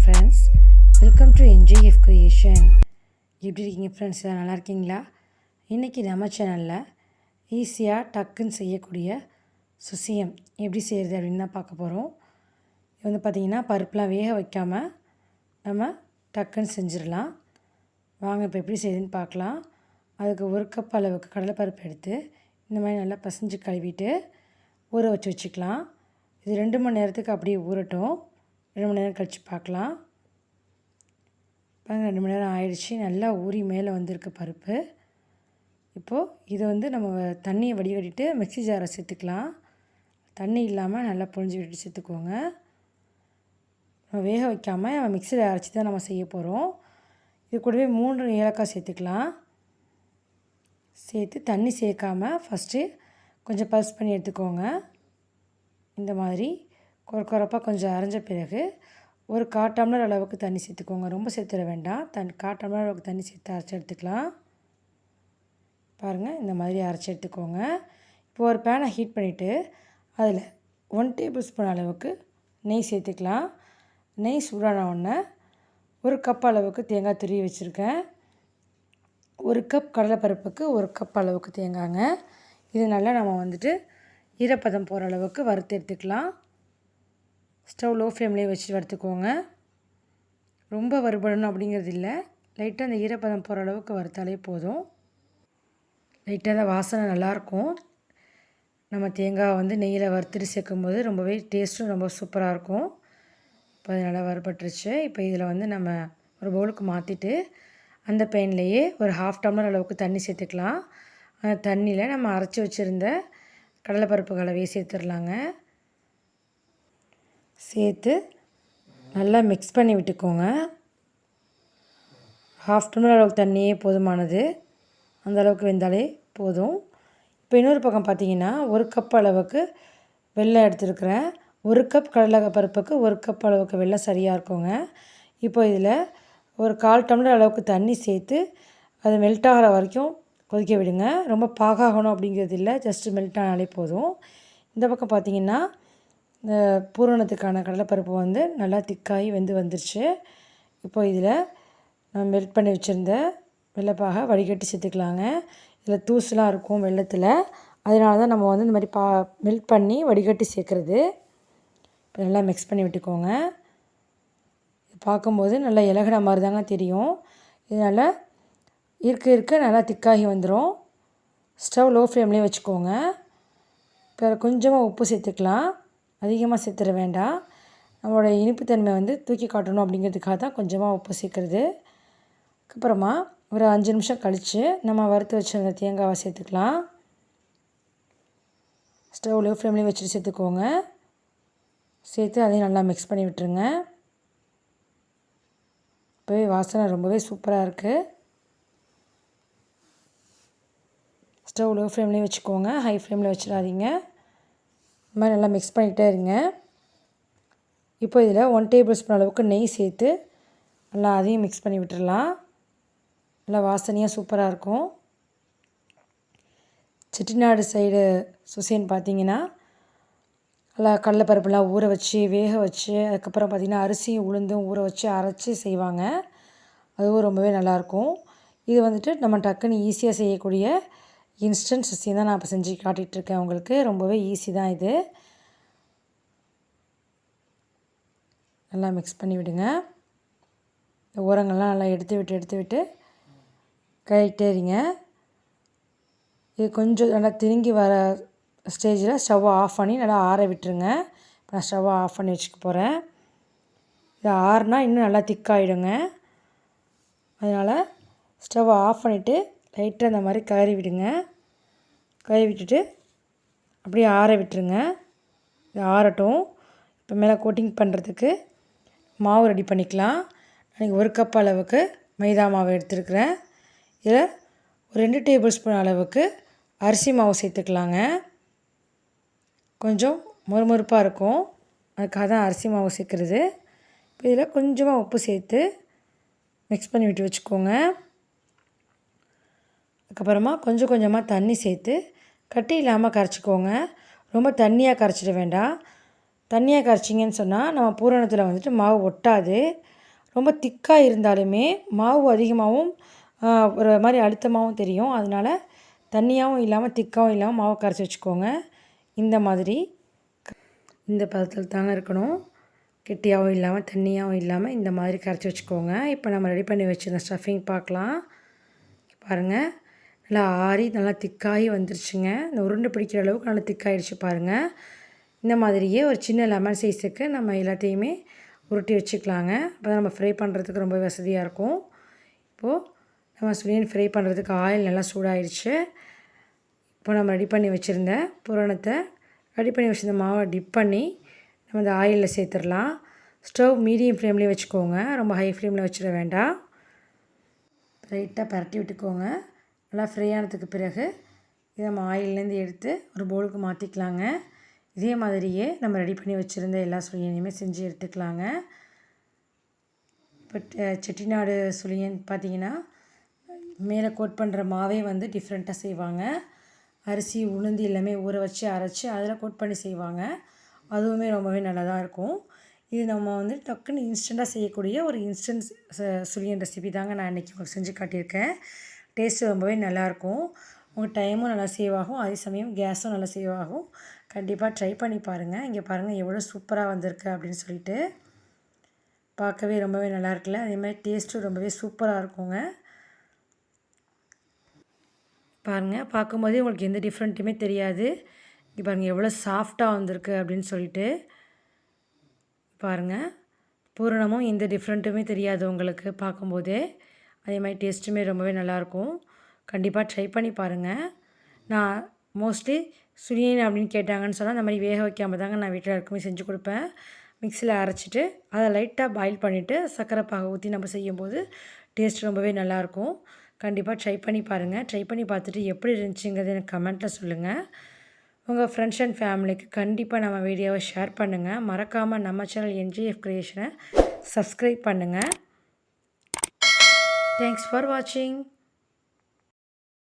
Friends, welcome to Njfcreation. எப்படி இருக்கீங்க friends? நல்லா இருக்கீங்களா? இன்றைக்கி நம்ம சேனலில் ஈஸியாக டக்குன்னு செய்யக்கூடிய சுசியம் எப்படி செய்கிறது அப்படின்னு தான் பார்க்க போகிறோம். இது வந்து பார்த்திங்கன்னா பருப்புலாம் வேக வைக்காமல் நம்ம டக்குன்னு செஞ்சிடலாம். வாங்க இப்போ எப்படி செய்யுதுன்னு பார்க்கலாம். அதுக்கு 1 கப் அளவுக்கு கடலைப்பருப்பு எடுத்து இந்த மாதிரி நல்லா பசைஞ்சு கழுவிட்டு ஊற வச்சுக்கலாம். இது 2 மணி நேரத்துக்கு அப்படியே ஊறட்டும். 2 மணி நேரம் கழித்து பார்க்கலாம். பாருங்கள், 2 மணி நேரம் ஆயிடுச்சு. நல்லா ஊறி மேலே வந்திருக்கு பருப்பு. இப்போது இதை வந்து நம்ம தண்ணியை வடிகட்டிட்டு மிக்ஸி ஜாரை சேர்த்துக்கலாம். தண்ணி இல்லாமல் நல்லா புழிஞ்சு விட்டு சேர்த்துக்கோங்க. நம்ம வேக வைக்காமல் நம்ம மிக்ஸியில் அரைச்சி தான் நம்ம செய்ய போகிறோம். இது கூடவே 3 ஏலக்காய் சேர்த்துக்கலாம். சேர்த்து தண்ணி சேர்க்காமல் ஃபஸ்ட்டு கொஞ்சம் பல்ஸ் பண்ணி எடுத்துக்கோங்க. இந்த மாதிரி கொரப்பாக கொஞ்சம் அரைஞ்ச பிறகு ஒரு 1/4 டம்ளர் அளவுக்கு தண்ணி சேர்த்துக்கோங்க. ரொம்ப சேர்த்துட வேண்டாம். 1/4 டம்ளர் அளவுக்கு தண்ணி சேர்த்து அரைச்சி எடுத்துக்கலாம். பாருங்கள், இந்த மாதிரி அரைச்சி எடுத்துக்கோங்க. இப்போ ஒரு பேனை ஹீட் பண்ணிவிட்டு அதில் 1 டேபிள் ஸ்பூன் அளவுக்கு நெய் சேர்த்துக்கலாம். நெய் சூடான உடனே 1 கப் அளவுக்கு தேங்காய் துருவி வச்சுருக்கேன். 1 கப் கடலைப்பருப்புக்கு 1 கப் அளவுக்கு தேங்காய்ங்க. இது நல்லா நம்ம வந்துட்டு ஈரப்பதம் போகிற அளவுக்கு வறுத்து எடுத்துக்கலாம். ஸ்டவ் லோ ஃப்ளேம்லேயே வச்சு வறுத்துக்கோங்க. ரொம்ப வறுபடணும் அப்படிங்கிறது இல்லை. லைட்டாக அந்த ஈரப்பதம் போகிற அளவுக்கு வறுத்தாலே போதும். லைட்டாக அந்த வாசனை நல்லாயிருக்கும். நம்ம தேங்காய் வந்து நெய்யில் வறுத்துட்டு சேர்க்கும்போது ரொம்பவே டேஸ்ட்டும் ரொம்ப சூப்பராக இருக்கும். இப்போ அது நல்லா வறுபட்டுருச்சு. இப்போ இதில் வந்து நம்ம ஒரு பவுலுக்கு மாற்றிட்டு அந்த பேன்லேயே ஒரு 1/2 டம்ளர் அளவுக்கு தண்ணி சேர்த்துக்கலாம். அந்த தண்ணியில் நம்ம அரைச்சி வச்சுருந்த கடலைப்பருப்பு கலவையை சேர்த்துடலாங்க. சேர்த்து நல்லா மிக்ஸ் பண்ணி விட்டுக்கோங்க. 1/2 டம்ளர் அளவுக்கு தண்ணியே போதுமானது. அந்த அளவுக்கு வெந்தாலே போதும். இப்போ இன்னொரு பக்கம் பார்த்திங்கன்னா 1 கப் அளவுக்கு வெல்லம் எடுத்துருக்கிறேன். 1 கப் கடலைப்பருப்புக்கு 1 கப் அளவுக்கு வெல்லம் சரியாக இருக்குங்க. இப்போ இதில் ஒரு 1/4 டம்ளர் அளவுக்கு தண்ணி சேர்த்து அது மெல்ட் ஆகிற வரைக்கும் கொதிக்க விடுங்க. ரொம்ப பாகாகணும் அப்படிங்கிறது இல்லை, ஜஸ்ட்டு மெல்ட் ஆனாலே போதும். இந்த பக்கம் பார்த்திங்கன்னா இந்த பூரணத்துக்கான கடலைப்பருப்பு வந்து நல்லா திக்காகி வந்துருச்சு. இப்போ இதில் நம்ம மெல்ட் பண்ணி வச்சுருந்த வெள்ளைப்பாக வடிகட்டி சேர்த்துக்கலாங்க. இதில் தூசுலாம் இருக்கும் வெள்ளத்தில், அதனால தான் நம்ம வந்து இந்த மாதிரி மெல்ட் பண்ணி வடிகட்டி சேர்க்குறது. இப்போ நல்லா மிக்ஸ் பண்ணி விட்டுக்கோங்க. பார்க்கும்போது நல்லா இலகுன மாதிரி தாங்க தெரியும். இதனால் இருக்க நல்லா திக்காகி வந்துடும். ஸ்டவ் லோ ஃப்ளேம்லேயே வச்சுக்கோங்க. இப்போ கொஞ்சமாக உப்பு சேர்த்துக்கலாம். அதிகமாக சேர்த்துட வேண்டாம். நம்மளோட இனிப்புத்தன்மை வந்து தூக்கி காட்டணும் அப்படிங்கிறதுக்காக தான் கொஞ்சமாக உப்பு சேர்க்குறது. அதுக்கப்புறமா ஒரு 5 நிமிஷம் கழித்து நம்ம வறுத்து வச்சுருந்த தேங்காவை சேர்த்துக்கலாம். ஸ்டவ் லோ ஃப்ளேம்லேயே வச்சுட்டு சேர்த்துக்கோங்க. சேர்த்து அதையும் நல்லா மிக்ஸ் பண்ணி விட்டுருங்க. இப்போவே வாசனை ரொம்பவே சூப்பராக இருக்குது. ஸ்டவ் லோ ஃப்ளேம்லேயே வச்சுக்கோங்க, ஹை ஃப்ளேமில் வச்சிடாதீங்க. இந்த மாதிரி நல்லா மிக்ஸ் பண்ணிகிட்டே இருங்க. இப்போ இதில் 1 டேபிள் ஸ்பூன் அளவுக்கு நெய் சேர்த்து நல்லா அதையும் மிக்ஸ் பண்ணி விட்டுடலாம். நல்லா வாசனையாக சூப்பராக இருக்கும். செட்டிநாடு சைடு சுசியன் பார்த்திங்கன்னா நல்லா கடலைப்பருப்புலாம் ஊற வச்சு வேக வச்சு அதுக்கப்புறம் பார்த்திங்கன்னா அரிசியும் உளுந்தும் ஊற வச்சு அரைச்சி செய்வாங்க. அதுவும் ரொம்பவே நல்லாயிருக்கும். இது வந்துட்டு நம்ம டக்குன்னு ஈஸியாக செய்யக்கூடிய இன்ஸ்டன்ட் சுசியம் தான் நான் இப்போ செஞ்சு காட்டிகிட்ருக்கேன் உங்களுக்கு. ரொம்பவே ஈஸி தான் இது. நல்லா மிக்ஸ் பண்ணி விடுங்க. இந்த ஓரங்கள்லாம் நல்லா எடுத்து விட்டு கழிட்டே இருங்க. இது கொஞ்சம் நல்லா திருங்கி வர ஸ்டேஜில் ஸ்டவ்வை ஆஃப் பண்ணி நல்லா ஆற விட்டுருங்க. இப்போ நான் ஸ்டவ்வை ஆஃப் பண்ணி வச்சுக்க போகிறேன். இது ஆறுனா இன்னும் நல்லா திக்காகிடுங்க. அதனால் ஸ்டவ்வை ஆஃப் பண்ணிவிட்டு லைட்டாக இந்த மாதிரி கறி விடுங்க. கறி விட்டுட்டு அப்படியே ஆற விட்டுருங்க. இது ஆறட்டும். இப்போ மேலே கோட்டிங் பண்ணுறதுக்கு மாவு ரெடி பண்ணிக்கலாம். நான் 1 கப் அளவுக்கு மைதா மாவு எடுத்துருக்கிறேன். இதில் ஒரு 2 டேபிள் ஸ்பூன் அளவுக்கு அரிசி மாவு சேர்த்துக்கலாங்க. கொஞ்சம் மொறுமொறுப்பாக இருக்கும், அதுக்காக தான் அரிசி மாவு சேர்க்குறது. இப்போ இதில் கொஞ்சமாக உப்பு சேர்த்து மிக்ஸ் பண்ணி விட்டு வச்சுக்கோங்க. அதுக்கப்புறமா கொஞ்சம் கொஞ்சமாக தண்ணி சேர்த்து கட்டி இல்லாமல் கரைச்சிக்கோங்க. ரொம்ப தண்ணியாக கரைச்சிட வேண்டாம். தண்ணியாக கரைச்சிங்கன்னு சொன்னால் நம்ம பூரணத்தில் வந்துட்டு மாவு ஒட்டாது. ரொம்ப திக்காக இருந்தாலுமே மாவு அதிகமாகவும் ஒரு மாதிரி அழுத்தமாகவும் தெரியும். அதனால் தண்ணியாகவும் இல்லாமல் திக்காகவும் இல்லாமல் மாவு கரைச்சி வச்சுக்கோங்க. இந்த மாதிரி இந்த பதத்தில் தாங்க இருக்கணும். கெட்டியாகவும் இல்லாமல் தண்ணியாகவும் இல்லாமல் இந்த மாதிரி கரைச்சி வச்சுக்கோங்க. இப்போ நம்ம ரெடி பண்ணி வச்சுருந்த ஸ்டஃபிங் பார்க்கலாம். பாருங்கள், நல்லா ஆறி நல்லா திக்காகி வந்துருச்சுங்க. இந்த உருண்டை பிடிக்கிற அளவுக்கு நல்லா திக்காகிடுச்சு பாருங்கள். இந்த மாதிரியே ஒரு சின்ன லெமன் சைஸுக்கு நம்ம எல்லாத்தையுமே உருட்டி வச்சுக்கலாங்க. அப்போ தான் நம்ம ஃப்ரை பண்ணுறதுக்கு ரொம்ப வசதியாக இருக்கும். இப்போது நம்ம சுழியன் ஃப்ரை பண்ணுறதுக்கு ஆயில் நல்லா சூடாகிடுச்சு. இப்போ நம்ம ரெடி பண்ணி வச்சுருந்த பூரணத்தை ரெடி பண்ணி வச்சுருந்த மாவை டிப் பண்ணி நம்ம இந்த ஆயிலில் சேர்த்துடலாம். ஸ்டவ் மீடியம் ஃப்ளேம்லேயே வச்சுக்கோங்க, ரொம்ப ஹை ஃப்ளேமில் வச்சிட வேண்டாம். லைட்டாக பரட்டி விட்டுக்கோங்க. நல்லா ஃப்ரை ஆனதுக்கு பிறகு இதை நம்ம ஆயிலேருந்து எடுத்து ஒரு பவுலுக்கு மாற்றிக்கலாங்க. இதே மாதிரியே நம்ம ரெடி பண்ணி வச்சுருந்த எல்லா சுழியனையுமே செஞ்சு எடுத்துக்கலாங்க. இப்போ செட்டிநாடு சுழியன் பார்த்திங்கன்னா மேலே கோட் பண்ணுற மாவே வந்து டிஃப்ரெண்ட்டாக செய்வாங்க. அரிசி உளுந்து எல்லாமே ஊற வச்சு அரைச்சி அதில் கோட் பண்ணி செய்வாங்க. அதுவுமே ரொம்பவே நல்லா தான் இருக்கும். இது நம்ம வந்து டக்குன்னு இன்ஸ்டண்ட்டாக செய்யக்கூடிய ஒரு இன்ஸ்டன்ட் சுழியன் ரெசிபி தாங்க நான் இன்றைக்கி உங்களுக்கு செஞ்சு காட்டியிருக்கேன். டேஸ்ட்டு ரொம்பவே நல்லாயிருக்கும். உங்கள் டைமும் நல்லா சேவ் ஆகும், அதே சமயம் கேஸும் நல்லா சேவ் ஆகும். கண்டிப்பாக ட்ரை பண்ணி பாருங்கள். இங்கே பாருங்கள் எவ்வளோ சூப்பராக வந்திருக்கு அப்படின்னு சொல்லிட்டு. பார்க்கவே ரொம்பவே நல்லா இருக்குல்ல. அதே மாதிரி டேஸ்ட்டும் ரொம்பவே சூப்பராக இருக்குங்க. பாருங்கள், பார்க்கும்போதே உங்களுக்கு எந்த டிஃப்ரெண்ட்டுமே தெரியாது. இங்கே பாருங்கள் எவ்வளோ சாஃப்டாக வந்திருக்கு அப்படின்னு சொல்லிட்டு. பாருங்கள், பூரணமும் எந்த டிஃப்ரெண்ட்டுமே தெரியாது உங்களுக்கு பார்க்கும்போதே. அதே மாதிரி டேஸ்ட்டுமே ரொம்பவே நல்லாயிருக்கும். கண்டிப்பாக ட்ரை பண்ணி பாருங்கள். நான் மோஸ்ட்லி சுழியன் அப்படின்னு கேட்டாங்கன்னு சொன்னால் அந்த மாதிரி வேக வைக்காமல் தாங்க நான் வீட்டில் இருக்குமே செஞ்சு கொடுப்பேன். மிக்சியில் அரைச்சிட்டு அதை லைட்டாக பாயில் பண்ணிவிட்டு சர்க்கரை பாகு ஊற்றி நம்ம செய்யும்போது டேஸ்ட் ரொம்பவே நல்லாயிருக்கும். கண்டிப்பாக ட்ரை பண்ணி பாருங்கள். ட்ரை பண்ணி பார்த்துட்டு எப்படி இருந்துச்சுங்கிறது எனக்கு கமெண்ட்டில் சொல்லுங்கள். உங்கள் ஃப்ரெண்ட்ஸ் அண்ட் ஃபேமிலிக்கு கண்டிப்பாக நம்ம வீடியோவை ஷேர் பண்ணுங்கள். மறக்காமல் நம்ம சேனல் Njfcreation சப்ஸ்கிரைப் பண்ணுங்கள். தேங்க்ஸ் ஃபார் வாட்சிங்.